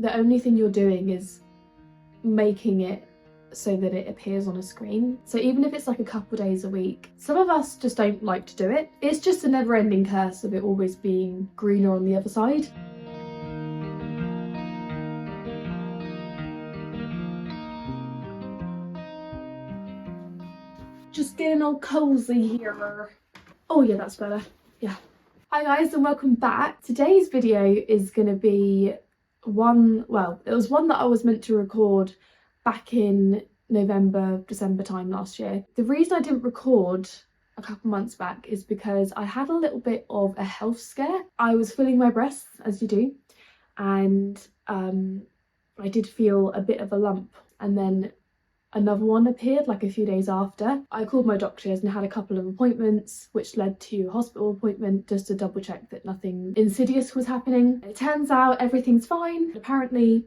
the only thing you're doing is making it so that it appears on a screen. So even if it's like a couple days a week, some of us just don't like to do it. It's just a never-ending curse of it always being greener on the other side. Just getting all cozy here. Oh yeah, that's better. Yeah. Hi guys and welcome back. Today's video is going to be it was one that I was meant to record back in November, December time last year. The reason I didn't record a couple months back is because I had a little bit of a health scare. I was feeling my breasts, as you do, and I did feel a bit of a lump, and then another one appeared like a few days after. I called my doctors and had a couple of appointments, which led to a hospital appointment just to double check that nothing insidious was happening. It turns out everything's fine. Apparently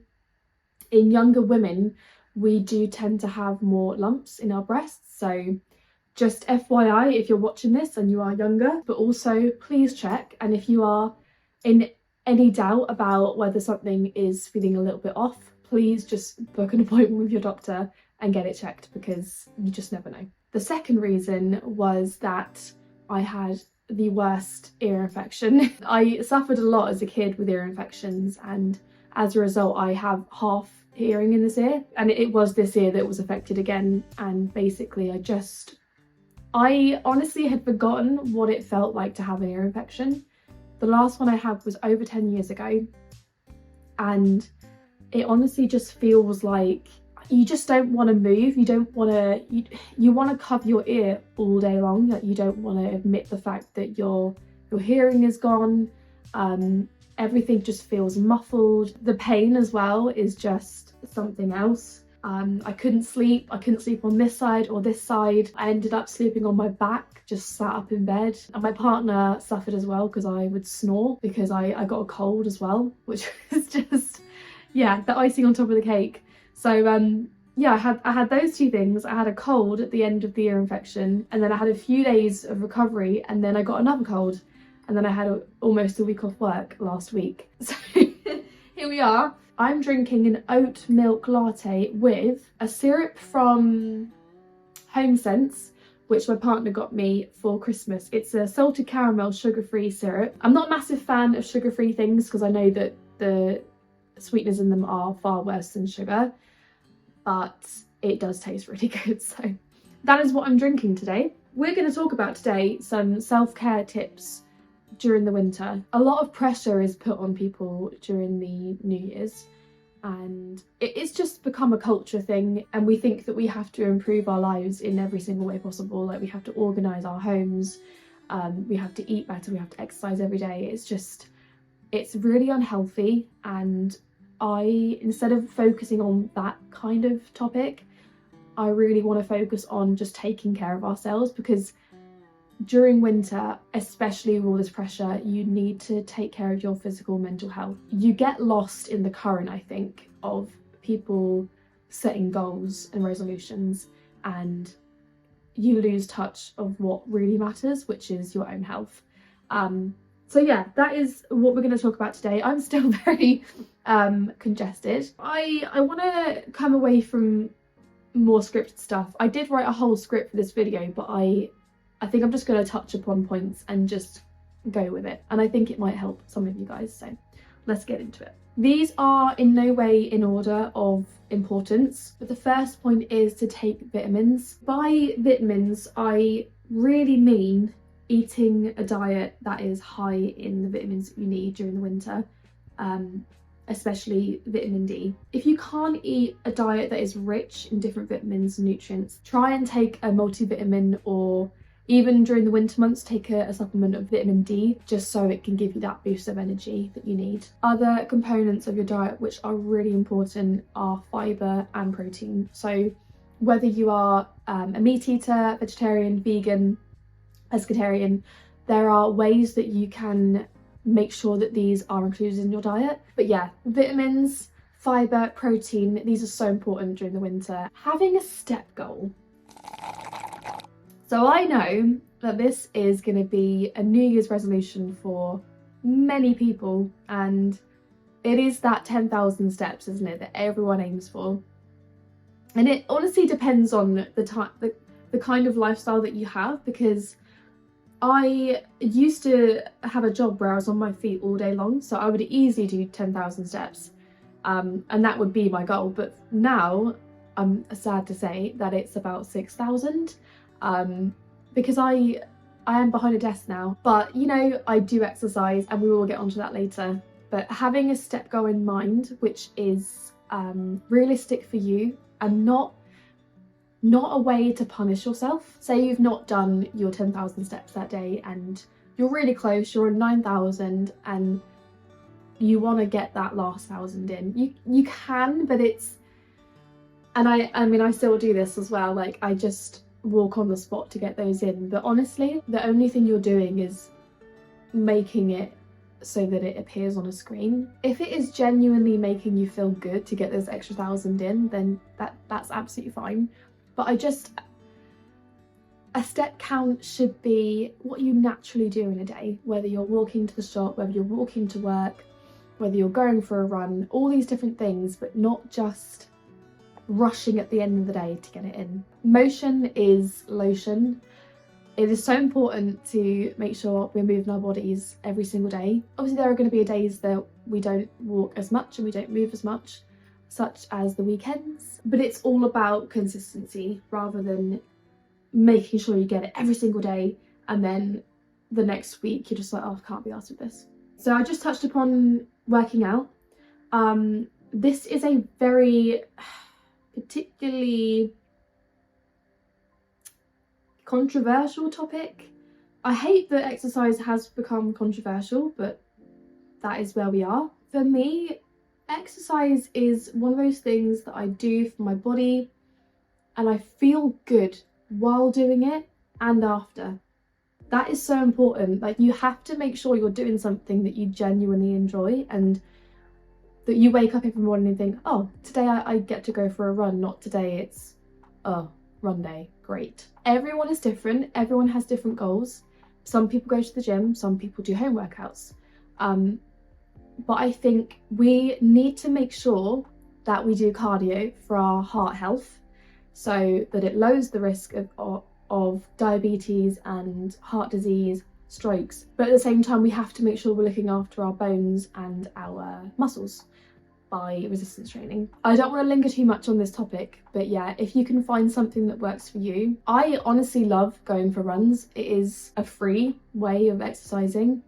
in younger women we do tend to have more lumps in our breasts, so just FYI if you're watching this and you are younger, but also please check, and if you are in any doubt about whether something is feeling a little bit off, please just book an appointment with your doctor and get it checked, because you just never know. The second reason was that I had the worst ear infection. I suffered a lot as a kid with ear infections, and as a result I have half hearing in this ear, and it was this ear that was affected again. And basically I honestly had forgotten what it felt like to have an ear infection. The last one I had was over 10 years ago, and it honestly just feels like you just don't want to move. You don't want to, you want to cover your ear all day long. Like, you don't want to admit the fact that your hearing is gone. Everything just feels muffled. The pain as well is just something else. I couldn't sleep on this side or this side. I ended up sleeping on my back, just sat up in bed. And my partner suffered as well because I would snore, because I got a cold as well, which was just, yeah, the icing on top of the cake. So yeah, I had those two things. I had a cold at the end of the ear infection, and then I had a few days of recovery, and then I got another cold, and then I had almost a week off work last week. So here we are. I'm drinking an oat milk latte with a syrup from Home Sense, which my partner got me for Christmas. It's a salted caramel sugar-free syrup. I'm not a massive fan of sugar-free things because I know that the sweeteners in them are far worse than sugar, but it does taste really good. So that is what I'm drinking today. We're going to talk about today some self-care tips during the winter. A lot of pressure is put on people during the New Year's, and it's just become a culture thing, and we think that we have to improve our lives in every single way possible. Like, we have to organise our homes, we have to eat better, we have to exercise every day. It's really unhealthy, and instead of focusing on that kind of topic, I really want to focus on just taking care of ourselves, because during winter, especially with all this pressure, you need to take care of your physical and mental health. You get lost in the current, I think, of people setting goals and resolutions, and you lose touch of what really matters, which is your own health. So yeah, that is what we're going to talk about today. I'm still very congested. I want to come away from more scripted stuff. I did write a whole script for this video, but I think I'm just going to touch upon points and just go with it, and I think it might help some of you guys, so let's get into it. These are in no way in order of importance, but the first point is to take vitamins. By vitamins, I really mean eating a diet that is high in the vitamins that you need during the winter, especially vitamin D. If you can't eat a diet that is rich in different vitamins and nutrients, try and take a multivitamin, or even during the winter months, take a supplement of vitamin D, just so it can give you that boost of energy that you need. Other components of your diet which are really important are fibre and protein. So whether you are a meat eater, vegetarian, vegan, pescatarian, there are ways that you can make sure that these are included in your diet. But yeah, vitamins, fibre, protein, these are so important during the winter. Having a step goal. So I know that this is going to be a New Year's resolution for many people, and it is that 10,000 steps, isn't it, that everyone aims for. And it honestly depends on the kind of lifestyle that you have, because I used to have a job where I was on my feet all day long, so I would easily do 10,000 steps, and that would be my goal. But now I'm sad to say that it's about 6,000, because I am behind a desk now. But you know, I do exercise, and we will get onto that later. But having a step goal in mind, which is realistic for you and not a way to punish yourself. Say you've not done your 10,000 steps that day and you're really close, you're on 9,000 and you want to get that last 1,000 in. You can, but it's, and I mean I still do this as well, like I just walk on the spot to get those in, but honestly the only thing you're doing is making it so that it appears on a screen. If it is genuinely making you feel good to get those extra 1,000 in, then that's absolutely fine. But a step count should be what you naturally do in a day, whether you're walking to the shop, whether you're walking to work, whether you're going for a run, all these different things, but not just rushing at the end of the day to get it in. Motion is lotion. It is so important to make sure we're moving our bodies every single day. Obviously there are going to be days that we don't walk as much and we don't move as much, such as the weekends, but it's all about consistency rather than making sure you get it every single day and then the next week you're just like, oh, I can't be arsed with this. So I just touched upon working out. This is a very particularly controversial topic. I hate that exercise has become controversial, but that is where we are. For me, exercise is one of those things that I do for my body and I feel good while doing it and after. That is so important. Like, you have to make sure you're doing something that you genuinely enjoy and that you wake up every morning and think, oh, today I get to go for a run, not today it's, oh, run day, great. Everyone is different, everyone has different goals. Some people go to the gym, some people do home workouts. But I think we need to make sure that we do cardio for our heart health so that it lowers the risk of diabetes and heart disease, strokes. But at the same time, we have to make sure we're looking after our bones and our muscles by resistance training. I don't want to linger too much on this topic, but yeah, if you can find something that works for you. I honestly love going for runs. It is a free way of exercising.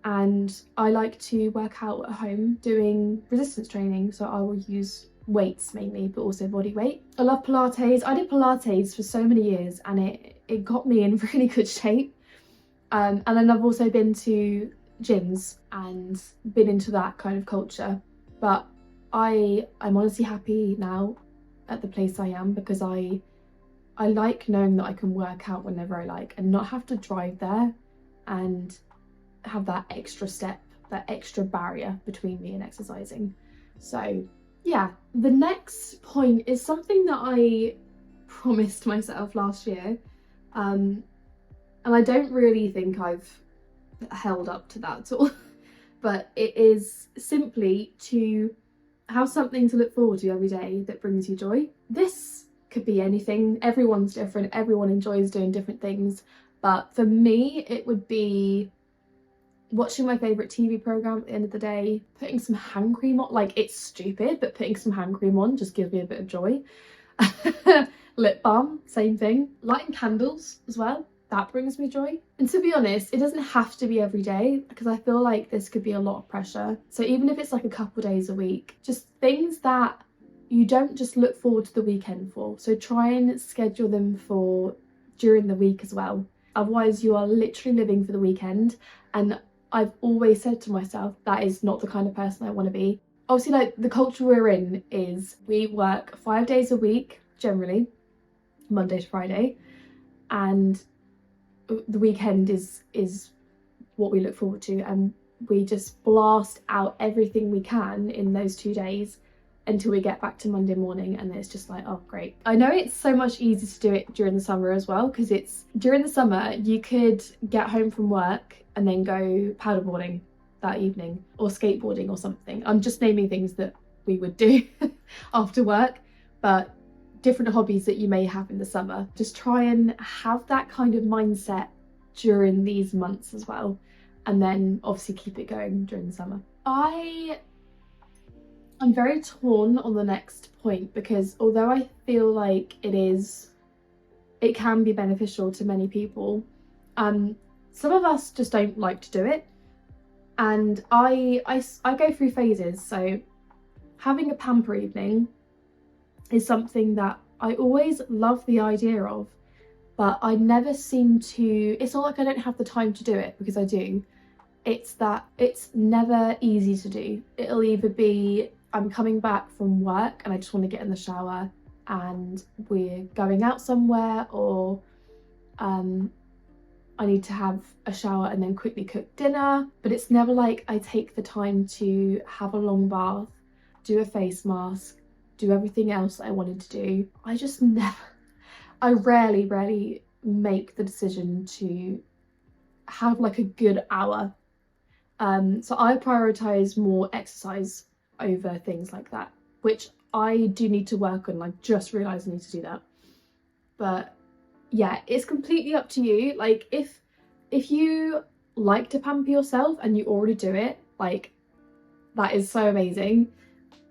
And I like to work out at home doing resistance training, so I will use weights mainly, but also body weight. I love Pilates. I did Pilates for so many years and it got me in really good shape. And then I've also been to gyms and been into that kind of culture. But I'm honestly happy now at the place I am, because I like knowing that I can work out whenever I like and not have to drive there and have that extra step, that extra barrier between me and exercising. So yeah, the next point is something that I promised myself last year, and I don't really think I've held up to that at all, but it is simply to have something to look forward to every day that brings you joy. This could be anything, everyone's different, everyone enjoys doing different things, but for me it would be watching my favourite TV programme at the end of the day, putting some hand cream on. Like, it's stupid, but putting some hand cream on just gives me a bit of joy. Lip balm, same thing. Lighting candles as well, that brings me joy. And to be honest, it doesn't have to be every day, because I feel like this could be a lot of pressure. So even if it's like a couple days a week, just things that you don't just look forward to the weekend for. So try and schedule them for during the week as well. Otherwise you are literally living for the weekend, and I've always said to myself that is not the kind of person I want to be. Obviously, like, the culture we're in is we work 5 days a week, generally, Monday to Friday, and the weekend is what we look forward to, and we just blast out everything we can in those 2 days until we get back to Monday morning, and it's just like, oh great. I know it's so much easier to do it during the summer as well, because it's during the summer you could get home from work and then go paddleboarding that evening, or skateboarding or something. I'm just naming things that we would do after work, but different hobbies that you may have in the summer. Just try and have that kind of mindset during these months as well, and then obviously keep it going during the summer. I'm very torn on the next point, because although I feel like it can be beneficial to many people, some of us just don't like to do it, and I go through phases. So having a pamper evening is something that I always love the idea of, but I never seem to, it's not like I don't have the time to do it, because I do. It's that it's never easy to do. It'll either be I'm coming back from work and I just want to get in the shower and we're going out somewhere, or I need to have a shower and then quickly cook dinner. But it's never like I take the time to have a long bath, do a face mask, do everything else that I wanted to do. I rarely make the decision to have like a good hour. So I prioritize more exercise over things like that, which I do need to work on. I just realized I need to do that. But yeah, it's completely up to you. Like if you like to pamper yourself and you already do it, like that is so amazing.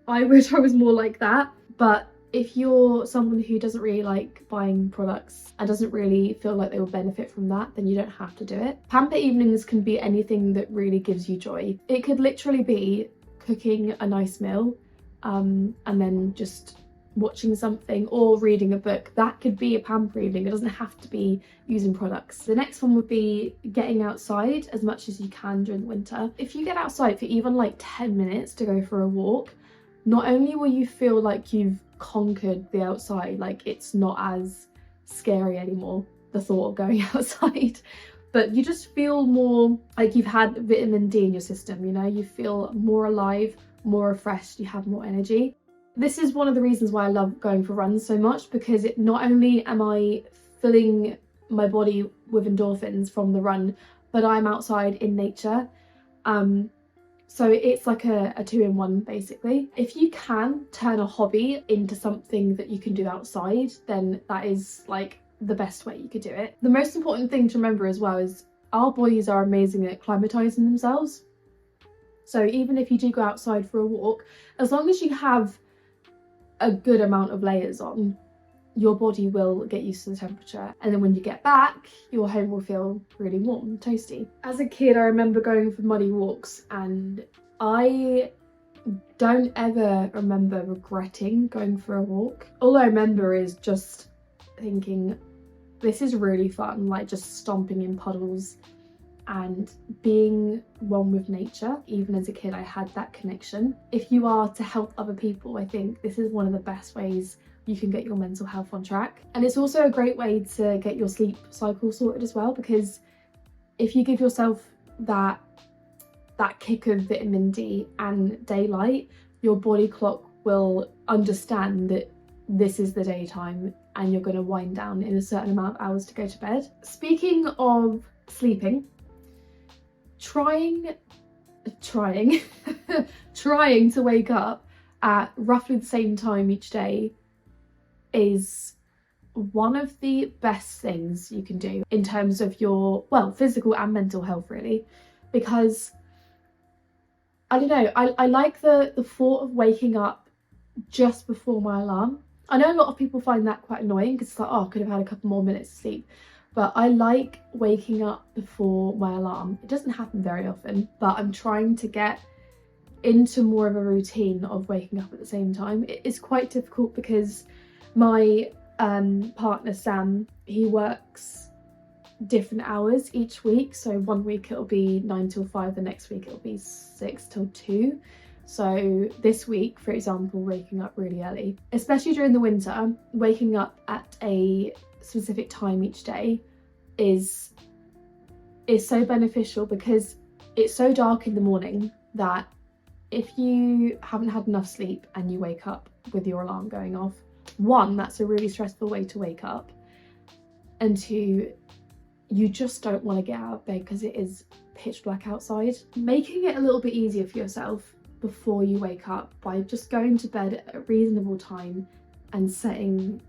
I wish I was more like that. But if you're someone who doesn't really like buying products and doesn't really feel like they will benefit from that, then you don't have to do it. Pamper evenings can be anything that really gives you joy. It could literally be cooking a nice meal, and then just watching something or reading a book. That could be a pamper evening. It doesn't have to be using products. The next one would be getting outside as much as you can during the winter. If you get outside for even like 10 minutes to go for a walk, not only will you feel like you've conquered the outside, like it's not as scary anymore, the thought of going outside, but you just feel more like you've had vitamin D in your system, you know, you feel more alive, more refreshed, you have more energy. This is one of the reasons why I love going for runs so much, because it not only am I filling my body with endorphins from the run, but I'm outside in nature. So it's like a 2-in-1 basically. If you can turn a hobby into something that you can do outside, then that is like the best way you could do it. The most important thing to remember as well is our bodies are amazing at acclimatizing themselves. So even if you do go outside for a walk, as long as you have a good amount of layers on, your body will get used to the temperature, and then when you get back, your home will feel really warm, toasty. As a kid, I remember going for muddy walks, and I don't ever remember regretting going for a walk. All I remember is just thinking, this is really fun, like just stomping in puddles and being one with nature. Even as a kid, I had that connection. If you are to help other people, I think this is one of the best ways you can get your mental health on track. And it's also a great way to get your sleep cycle sorted as well, because if you give yourself that kick of vitamin D and daylight, your body clock will understand that this is the daytime and you're going to wind down in a certain amount of hours to go to bed. Speaking of sleeping, trying to wake up at roughly the same time each day is one of the best things you can do in terms of your, well, physical and mental health really, because I don't know, I like the thought of waking up just before my alarm. I know a lot of people find that quite annoying because it's like, oh, I could have had a couple more minutes of sleep, but I like waking up before my alarm. It doesn't happen very often, but I'm trying to get into more of a routine of waking up at the same time. It is quite difficult because my partner Sam, he works different hours each week. So one week it'll be 9 till 5, the next week it'll be 6 till 2. So this week, for example, waking up really early, especially during the winter, waking up at a specific time each day is so beneficial, because it's so dark in the morning that if you haven't had enough sleep and you wake up with your alarm going off, one, that's a really stressful way to wake up, and two, you just don't want to get out of bed because it is pitch black outside. Making it a little bit easier for yourself before you wake up by just going to bed at a reasonable time and setting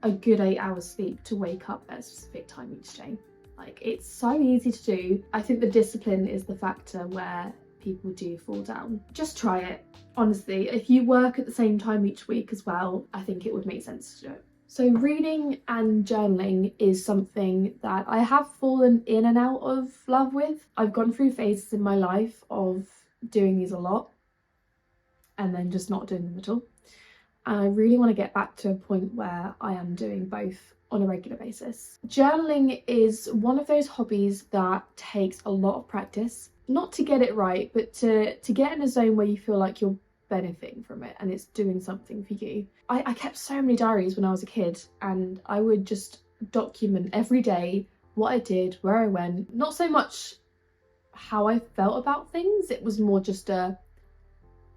a good 8 hours sleep to wake up at a specific time each day. Like, it's so easy to do. I think the discipline is the factor where people do fall down. Just try it. Honestly, if you work at the same time each week as well, I think it would make sense to do it. So reading and journaling is something that I have fallen in and out of love with. I've gone through phases in my life of doing these a lot and then just not doing them at all. And I really want to get back to a point where I am doing both on a regular basis. Journaling is one of those hobbies that takes a lot of practice, not to get it right, but to get in a zone where you feel like you're benefiting from it and it's doing something for you. I kept so many diaries when I was a kid, and I would just document every day what I did, where I went. Not so much how I felt about things, it was more just a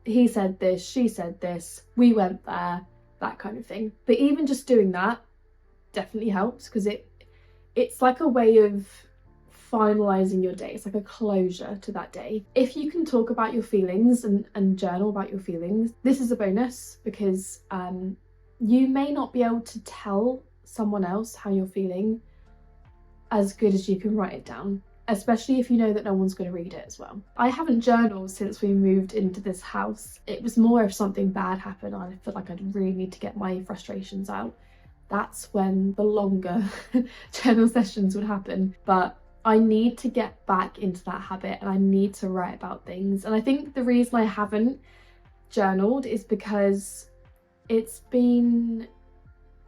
he said this, she said this, we went there, that kind of thing. But even just doing that definitely helps, because it's like a way of finalizing your day. It's like a closure to that day. If you can talk about your feelings and journal about your feelings, this is a bonus, because you may not be able to tell someone else how you're feeling as good as you can write it down, especially if you know that no one's going to read it as well. I haven't journaled since we moved into this house. It was more if something bad happened, I felt like I'd really need to get my frustrations out. That's when the longer journal sessions would happen. But I need to get back into that habit, and I need to write about things. And I think the reason I haven't journaled is because it's been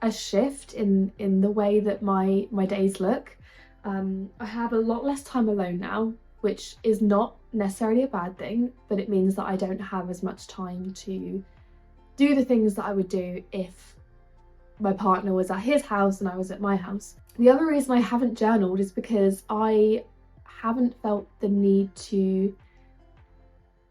a shift in the way that my days look. I have a lot less time alone now, which is not necessarily a bad thing, but it means that I don't have as much time to do the things that I would do if my partner was at his house and I was at my house. The other reason I haven't journaled is because I haven't felt the need to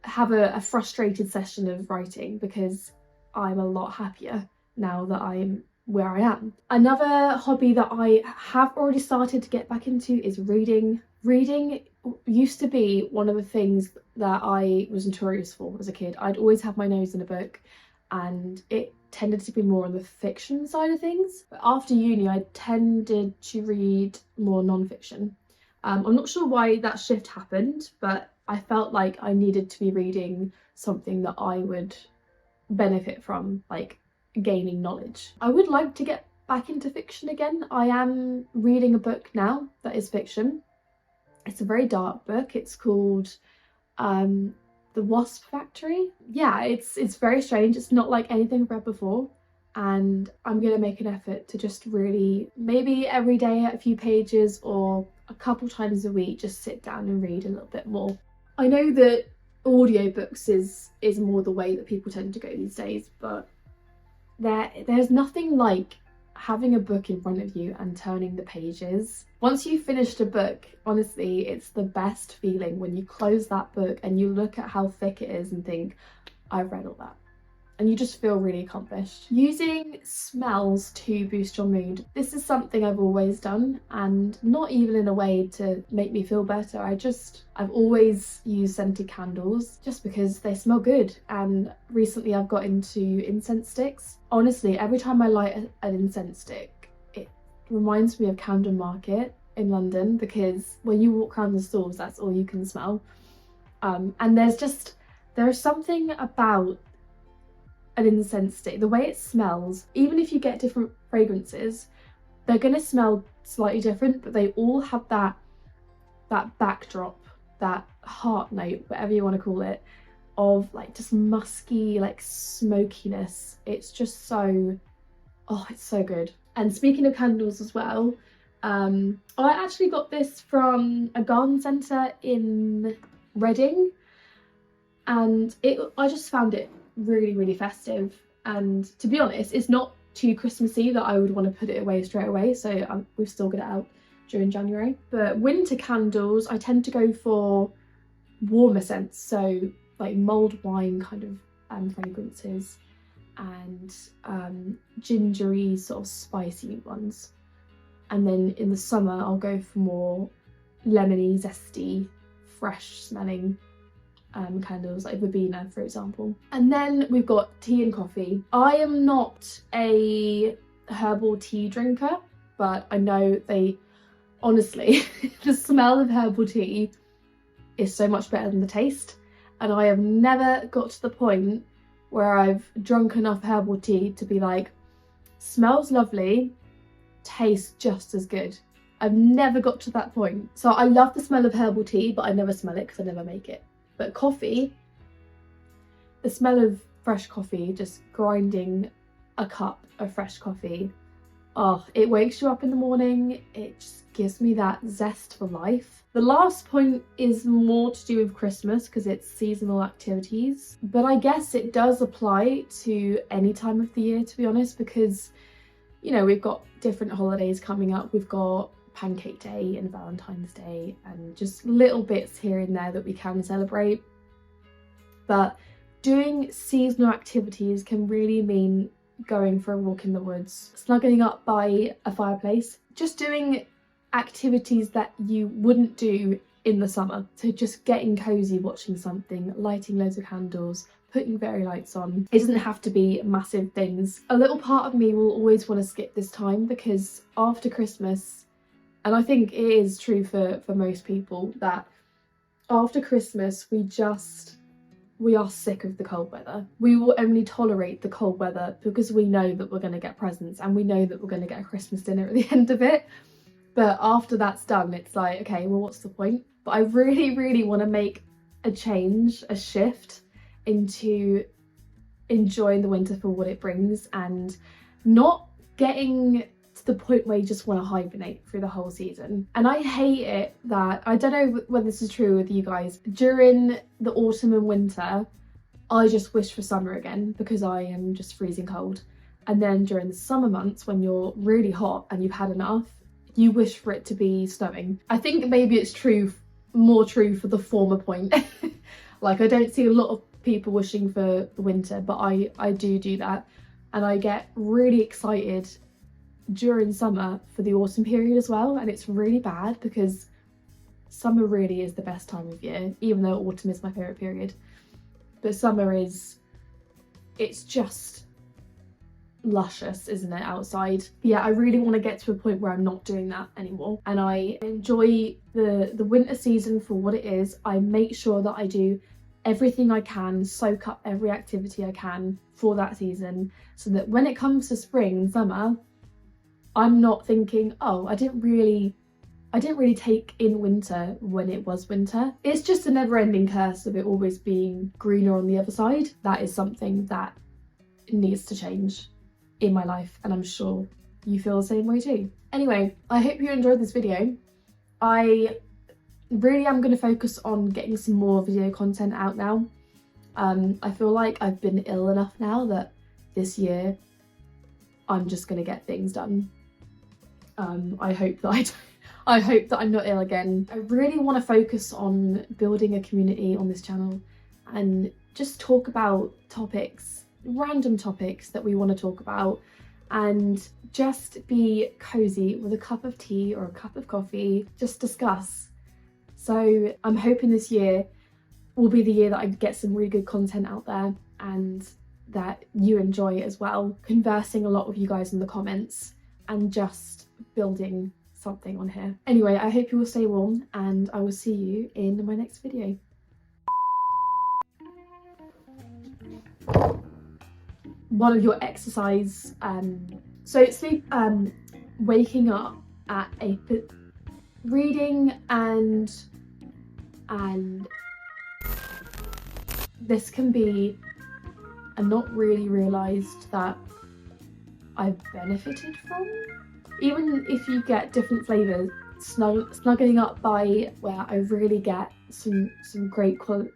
have a frustrated session of writing, because I'm a lot happier now that I'm where I am. Another hobby that I have already started to get back into is reading. Reading used to be one of the things that I was notorious for as a kid. I'd always have my nose in a book, and it tended to be more on the fiction side of things. But after uni, I tended to read more non-fiction. I'm not sure why that shift happened, but I felt like I needed to be reading something that I would benefit from, like gaining knowledge. I would like to get back into fiction again. I am reading a book now that is fiction. It's a very dark book. It's called The Wasp Factory. Yeah, it's very strange. It's not like anything I've read before, and I'm gonna make an effort to just really, maybe every day a few pages or a couple times a week, just sit down and read a little bit more. I know that audiobooks is more the way that people tend to go these days, but there's nothing like having a book in front of you and turning the pages. Once you've finished a book, honestly, it's the best feeling when you close that book and you look at how thick it is and think, I've read all that. And you just feel really accomplished. Using smells to boost your mood. This is something I've always done, and not even in a way to make me feel better. I've always used scented candles just because they smell good. And recently I've got into incense sticks. Honestly, every time I light an incense stick, it reminds me of Camden Market in London, because when you walk around the stalls, that's all you can smell. And there is something about an incense stick, the way it smells. Even if you get different fragrances, they're going to smell slightly different, but they all have that backdrop, that heart note, whatever you want to call it, of like just musky, like smokiness. It's just so, oh, it's so good. And speaking of candles as well, I actually got this from a garden centre in Reading, and I just found it really festive. And to be honest, it's not too Christmassy that I would want to put it away straight away, so we've still got it out during January. But winter candles, I tend to go for warmer scents, so like mulled wine kind of fragrances, and gingery sort of spicy ones. And then in the summer I'll go for more lemony, zesty, fresh smelling candles, like verbena for example. And then we've got tea and coffee. I am not a herbal tea drinker, but I know honestly, the smell of herbal tea is so much better than the taste, and I have never got to the point where I've drunk enough herbal tea to be like, smells lovely, tastes just as good. I've never got to that point. So I love the smell of herbal tea, but I never smell it because I never make it. But coffee, the smell of fresh coffee, just grinding a cup of fresh coffee, oh, it wakes you up in the morning. It just gives me that zest for life. The last point is more to do with Christmas because it's seasonal activities, but I guess it does apply to any time of the year, to be honest, because, you know, we've got different holidays coming up. We've got Pancake Day and Valentine's Day and just little bits here and there that we can celebrate. But doing seasonal activities can really mean going for a walk in the woods, snuggling up by a fireplace, just doing activities that you wouldn't do in the summer. So just getting cozy, watching something, lighting loads of candles, putting fairy lights on. It doesn't have to be massive things. A little part of me will always want to skip this time because after Christmas, and I think it is true for most people, that after Christmas we are sick of the cold weather. We will only tolerate the cold weather because we know that we're going to get presents and we know that we're going to get a Christmas dinner at the end of it. But after that's done, it's like, okay, well, what's the point? But I really, really want to make a change, a shift into enjoying the winter for what it brings and not getting to the point where you just want to hibernate through the whole season. And I hate it that, I don't know whether this is true with you guys, during the autumn and winter, I just wish for summer again because I am just freezing cold. And then during the summer months when you're really hot and you've had enough, you wish for it to be snowing. I think maybe it's more true for the former point. Like, I don't see a lot of people wishing for the winter, but I do that. And I get really excited during summer for the autumn period as well, and it's really bad because summer really is the best time of year, even though autumn is my favourite period. But summer it's just luscious, isn't it, outside? Yeah, I really want to get to a point where I'm not doing that anymore, and I enjoy the winter season for what it is. I make sure that I do everything I can, soak up every activity I can for that season, so that when it comes to spring and summer, I'm not thinking, oh, I didn't really take in winter when it was winter. It's just a never-ending curse of it always being greener on the other side. That is something that needs to change in my life, and I'm sure you feel the same way too. Anyway, I hope you enjoyed this video. I really am going to focus on getting some more video content out now. I feel like I've been ill enough now that this year I'm just going to get things done. I hope that I'm not ill again. I really want to focus on building a community on this channel and just talk about topics, random topics that we want to talk about, and just be cozy with a cup of tea or a cup of coffee, just discuss. So I'm hoping this year will be the year that I get some really good content out there and that you enjoy as well, conversing a lot with you guys in the comments and just building something on here. Anyway, I hope you will stay warm and I will see you in my next video. One of your exercise, waking up at reading and this can be a not really realised that I've benefited from. Even if you get different flavours, snuggling up by where I really get some great quality.